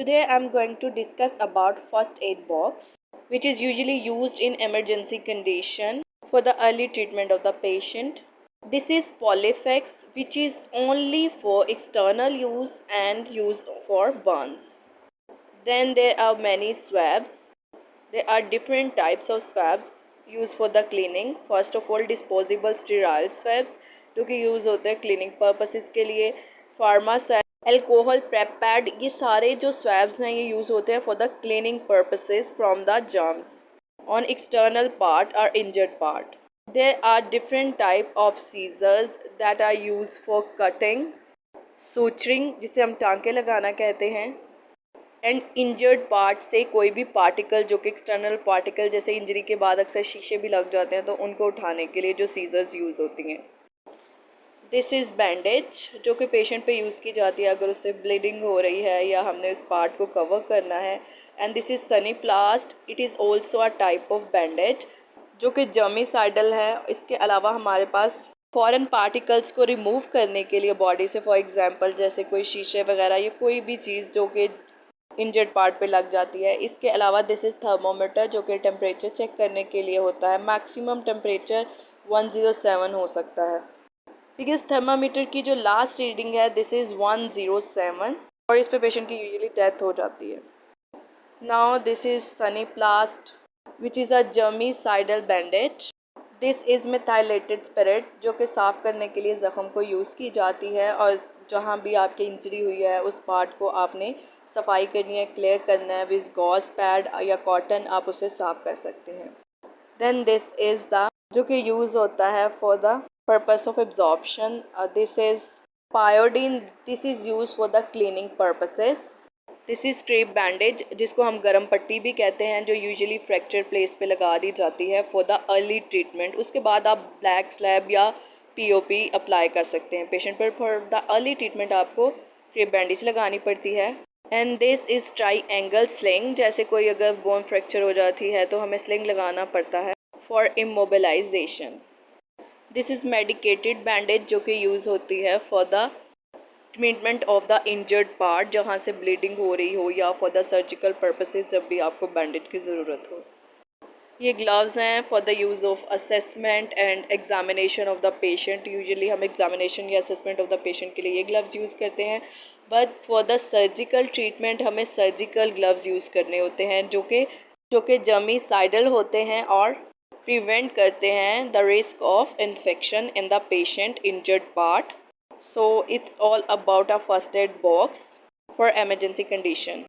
Today I'm going to discuss about first aid box, which is usually used in emergency condition for the early treatment of the patient. This is Polyfex, which is only for external use and used for burns. Then there are many swabs. There are different types of swabs used for the cleaning. First of all, disposable sterile swabs जो कि use होते हैं cleaning purposes के लिए. Pharma swab, alcohol prep pad, ये सारे जो swabs हैं ये यूज़ होते हैं for the cleaning purposes from the germs on external part और injured part. There are different type of scissors that are used for cutting, suturing जिसे हम टांके लगाना कहते हैं, एंड इंजर्ड पार्ट से कोई भी पार्टिकल जो कि एक्सटर्नल पार्टिकल जैसे इंजरी के बाद अक्सर शीशे भी लग जाते हैं तो उनको उठाने के लिए जो सीजर्स यूज़ होती हैं. दिस इज़ बैंडेज जो कि पेशेंट पे यूज़ की जाती है अगर उससे ब्लीडिंग हो रही है या हमने उस पार्ट को कवर करना है. And this is Saniplast. It is also a type of bandage जो कि जर्मिसाइडल है. इसके अलावा हमारे पास फॉरेन पार्टिकल्स को रिमूव करने के लिए बॉडी से, फॉर एग्जांपल जैसे कोई शीशे वगैरह या कोई भी चीज़ जो कि इंजर्ड पार्ट पे लग जाती है. इसके अलावा दिस इज़ थर्मोमीटर जो कि टेम्परेचर चेक करने के लिए होता है. मैक्सिमम टेम्परेचर 107 हो सकता है. बिकॉज थर्मामीटर की जो लास्ट रीडिंग है दिस इज़ 107 और इस पे पेशेंट की यूजुअली डेथ हो जाती है. Now this is Saniplast which is a germicidal bandage. This is methylated spirit जो कि साफ़ करने के लिए ज़ख़म को यूज़ की जाती है और जहाँ भी आपकी इंजरी हुई है उस पार्ट को आपने सफाई करनी है, क्लियर करना है. विद गॉज पैड या कॉटन आप उसे साफ़ कर सकते हैं. देन दिस इज़ द जो कि यूज़ होता है for the purpose of absorption. This is Pyodine. This is use for the cleaning purposes. This is crepe bandage जिसको हम गरम पट्टी भी कहते हैं जो यूजुअली फ्रैक्चर प्लेस पे लगा दी जाती है फॉर द अर्ली ट्रीटमेंट. उसके बाद आप ब्लैक स्लैब या पीओपी अप्लाई कर सकते हैं पेशेंट पर. फॉर द अर्ली ट्रीटमेंट आपको क्रेप बैंडेज लगानी पड़ती है. And this is triangle sling. जैसे कोई अगर बोन फ्रैक्चर हो जाती है तो हमें स्लिंग लगाना पड़ता है for immobilisation. This is medicated bandage जो कि यूज़ होती है for the treatment of the injured part जहाँ से ब्लीडिंग हो रही हो या फॉर द सर्जिकल पर्पसेस जब भी आपको बैंडेज की ज़रूरत हो. ये ग्लव्स हैं for the use of assessment and examination of the patient. Usually हम एग्जामिनेशन या असेसमेंट ऑफ द पेशेंट के लिए ये ग्लव्स यूज़ करते हैं. But for the surgical treatment हमें सर्जिकल ग्लव्स यूज़ करने होते हैं जो कि जर्मिसाइडल होते हैं और प्रिवेंट करते हैं the risk of infection in the patient injured part. So it's all about a first aid box for emergency condition.